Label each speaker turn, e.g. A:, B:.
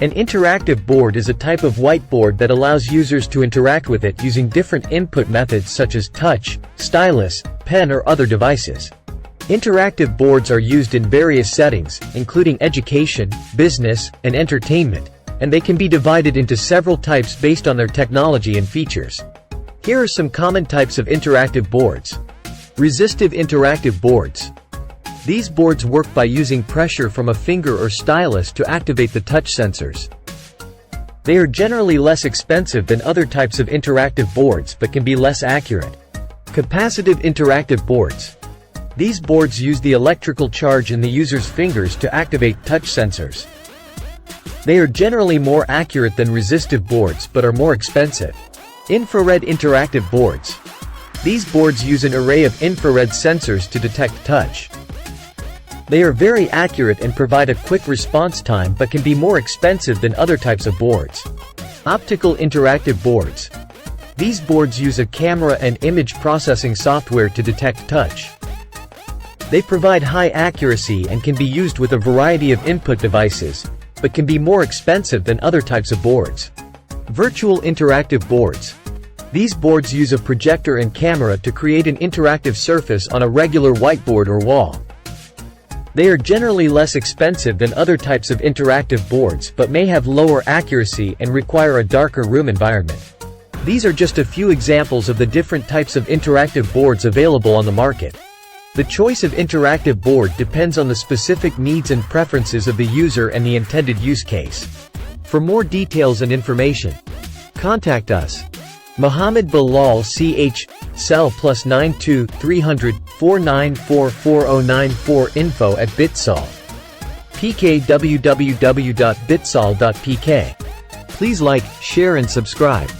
A: An interactive board is a type of whiteboard that allows users to interact with it using different input methods such as touch, stylus, pen or other devices. Interactive boards are used in various settings, including education, business, and entertainment, and they can be divided into several types based on their technology and features. Here are some common types of interactive boards. Resistive interactive boards. These boards work by using pressure from a finger or stylus to activate the touch sensors. They are generally less expensive than other types of interactive boards but can be less accurate. Capacitive interactive boards. These boards use the electrical charge in the user's fingers to activate touch sensors. They are generally more accurate than resistive boards but are more expensive. Infrared interactive boards. These boards use an array of infrared sensors to detect touch. They are very accurate and provide a quick response time but can be more expensive than other types of boards. Optical interactive boards. These boards use a camera and image processing software to detect touch. They provide high accuracy and can be used with a variety of input devices, but can be more expensive than other types of boards. Virtual interactive boards. These boards use a projector and camera to create an interactive surface on a regular whiteboard or wall. They are generally less expensive than other types of interactive boards but may have lower accuracy and require a darker room environment. These are just a few examples of the different types of interactive boards available on the market. The choice of interactive board depends on the specific needs and preferences of the user and the intended use case. For more details and information, contact us. Mohammed Bilal Ch. Cell +92 300 494 4094 info@bitsol. pk www.bitsol.pk. Please like, share and subscribe.